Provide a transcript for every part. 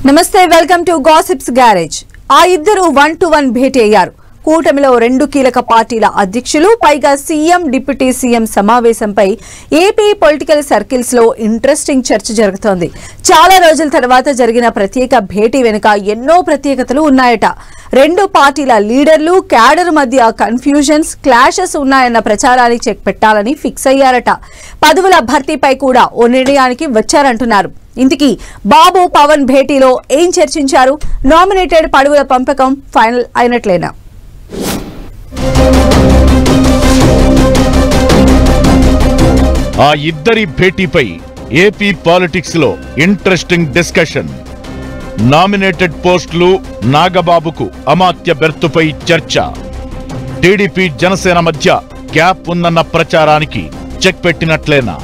నమస్తే welcome to gossips garage. ఆ ఇద్దరు 1-to-1 భేటీ అయ్యారు. కూటమిలో రెండు కీలక పార్టీల అధ్యక్షులు పైగా సీఎం డిప్యూటీ సీఎం సమావేశంపై ఏపీ పొలిటికల్ సర్కిల్స్ లో ఇంట్రెస్టింగ్ చర్చ జరుగుతోంది. చాలా రోజుల తర్వాత జరిగిన ప్రత్యేక భేటీ వెనుక ఎన్నో ప్రత్యేకతలు ఉన్నాయట. రెండు పార్టీల లీడర్లు క్యాడర్ మధ్య కన్ఫ్యూజన్స్ క్లాషెస్ ఉన్నాయన్న ప్రచారాన్ని చెక్ పెట్టాలని ఫిక్స్ అయ్యారట. పదవుల భర్తీపై కూడా ఓ నిర్ణయానికి వచ్చారంటున్నారు. ఇంతకీ బాబు పవన్ భేటీలో ఏం చర్చించారు? నామినేటెడ్ పదవుల పంపకం ఫైనల్ అయినట్లేనా? ఆ ఇద్దరి భేటీపై ఏపీ పాలిటిక్స్ లో ఇంట్రెస్టింగ్ డిస్కషన్. నామినేటెడ్ పోస్టులు, నాగబాబుకు అమాత్య బెర్తుపై చర్చ. టీడీపీ జనసేన మధ్య గ్యాప్ ఉందన్న ప్రచారానికి చెక్ పెట్టినట్లేనా?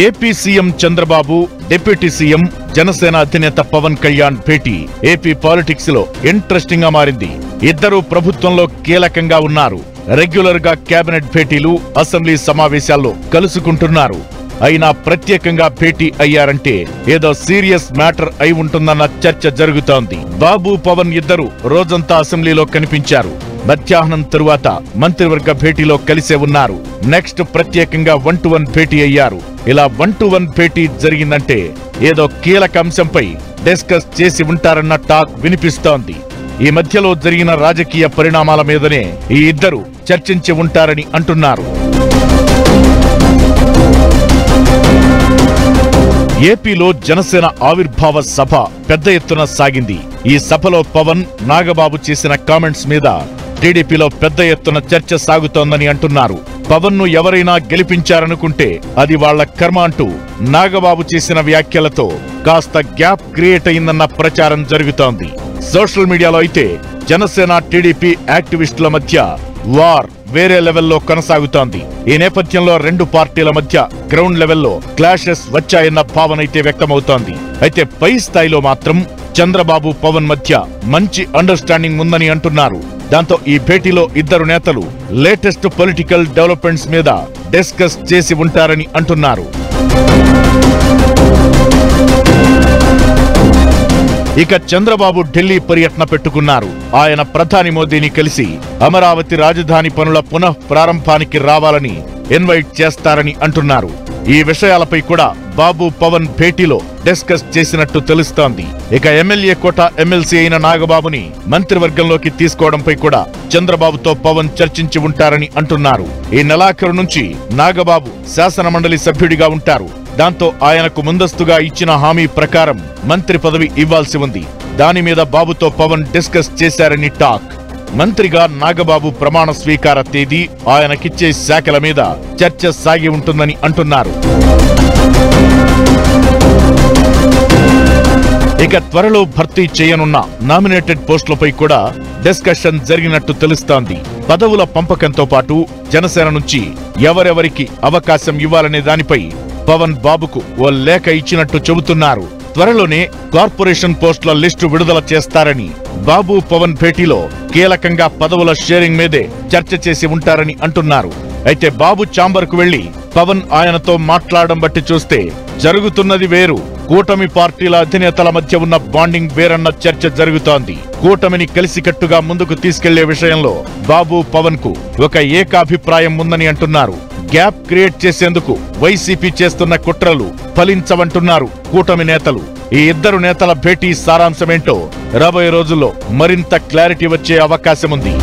AP CM Chandrababu, deputy CM Janasena అధినేత పవన్ కళ్యాణ్ భేటీ ఏపీ పాలిటిక్స్ లో ఇంట్రెస్టింగ్ గా మారింది. ఇద్దరు ప్రభుత్వంలో కీలకంగా ఉన్నారు. రెగ్యులర్ గా కేబినెట్ భేటీలు, అసెంబ్లీ సమావేశాల్లో కలుసుకుంటున్నారు. అయినా ప్రత్యేకంగా భేటీ అయ్యారంటే ఏదో సీరియస్ మ్యాటర్ అయి ఉంటుందన్న చర్చ జరుగుతోంది. బాబు పవన్ ఇద్దరు రోజంతా అసెంబ్లీలో కనిపించారు. మధ్యాహ్నం తరువాత మంత్రివర్గ భేటీలో కలిసే ఉన్నారు. నెక్స్ట్ ప్రత్యేకంగా 1-to-1 భేటీ అయ్యారు. ఇలా 1-to-1 భేటీ జరిగిందంటే ఏదో కీలక అంశంపై డిస్కస్ చేసి ఉంటారన్న టాక్ వినిపిస్తోంది. ఈ మధ్యలో జరిగిన రాజకీయ పరిణామాల మీదనే ఈ ఇద్దరు చర్చించి ఉంటారని అంటున్నారు. ఏపీలో జనసేన ఆవిర్భావ సభ పెద్ద ఎత్తున సాగింది. ఈ సభలో పవన్, నాగబాబు చేసిన కామెంట్స్ మీద టీడీపీలో పెద్ద ఎత్తున చర్చ సాగుతోందని అంటున్నారు. పవన్ ను ఎవరైనా గెలిపించారనుకుంటే అది వాళ్ల కర్మ అంటూ నాగబాబు చేసిన వ్యాఖ్యలతో కాస్త గ్యాప్ క్రియేట్ అయిందన్న ప్రచారం జరుగుతోంది. సోషల్ మీడియాలో అయితే జనసేన టీడీపీ యాక్టివిస్టుల మధ్య వార్ వేరే లెవెల్లో కొనసాగుతోంది. ఈ నేపథ్యంలో రెండు పార్టీల మధ్య గ్రౌండ్ లెవెల్లో క్లాషెస్ వచ్చాయన్న భావన అయితే వ్యక్తమవుతోంది. అయితే పై స్థాయిలో మాత్రం చంద్రబాబు పవన్ మధ్య మంచి అండర్స్టాండింగ్ ఉందని అంటున్నారు. దాంతో ఈ భేటీలో ఇద్దరు నేతలు లేటెస్ట్ పొలిటికల్ డెవలప్మెంట్స్ మీద డిస్కస్ చేసి ఉంటారని అంటున్నారు. ఇక చంద్రబాబు ఢిల్లీ పర్యటన పెట్టుకున్నారు. ఆయన ప్రధాని మోదీని కలిసి అమరావతి రాజధాని పనుల పునః ప్రారంభానికి రావాలని ఇన్వైట్ చేస్తారని అంటున్నారు. ఈ విషయాలపై కూడా బాబు పవన్ భేటీలో డిస్కస్ చేసినట్టు తెలుస్తోంది. ఇక ఎమ్మెల్యే కోట ఎమ్మెల్సీ అయిన నాగబాబుని మంత్రివర్గంలోకి తీసుకోవడంపై కూడా చంద్రబాబుతో పవన్ చర్చించి ఉంటారని అంటున్నారు. ఈ నెలాఖరు నుంచి నాగబాబు శాసనమండలి సభ్యుడిగా ఉంటారు. దాంతో ఆయనకు ముందస్తుగా ఇచ్చిన హామీ ప్రకారం మంత్రి పదవి ఇవ్వాల్సి ఉంది. దాని మీద బాబుతో పవన్ డిస్కస్ చేశారని టాక్. మంత్రిగా నాగబాబు ప్రమాణ స్వీకార తేదీ, ఆయనకిచ్చే శాఖల మీద చర్చ సాగి ఉంటుందని అంటున్నారు. ఇక త్వరలో భర్తీ చేయనున్న నామినేటెడ్ పోస్టులపై కూడా డిస్కషన్ జరిగినట్టు తెలుస్తోంది. పదవుల పంపకంతో పాటు జనసేన నుంచి ఎవరెవరికి అవకాశం ఇవ్వాలనే దానిపై పవన్ బాబుకు ఓ లేఖ ఇచ్చినట్టు చెబుతున్నారు. త్వరలోనే కార్పొరేషన్ పోస్టుల లిస్టు విడుదల చేస్తారని, బాబు పవన్ భేటీలో కీలకంగా పదవుల షేరింగ్ మీదే చర్చ చేసి ఉంటారని అంటున్నారు. అయితే బాబు ఛాంబర్ కు వెళ్లి పవన్ ఆయనతో మాట్లాడడం బట్టి చూస్తే జరుగుతున్నది వేరు. కూటమి పార్టీల అధినేతల మధ్య ఉన్న బాండింగ్ వేరన్న చర్చ జరుగుతోంది. కూటమిని కలిసికట్టుగా ముందుకు తీసుకెళ్లే విషయంలో బాబు పవన్ కు ఒక ఏకాభిప్రాయం ఉందని అంటున్నారు. గ్యాప్ క్రియేట్ చేసేందుకు వైసీపీ చేస్తున్న కుట్రలు ఫలించవంటున్నారు కూటమి నేతలు. ఈ ఇద్దరు నేతల భేటీ సారాంశమేంటో రాబోయే రోజుల్లో మరింత క్లారిటీ వచ్చే అవకాశం ఉంది.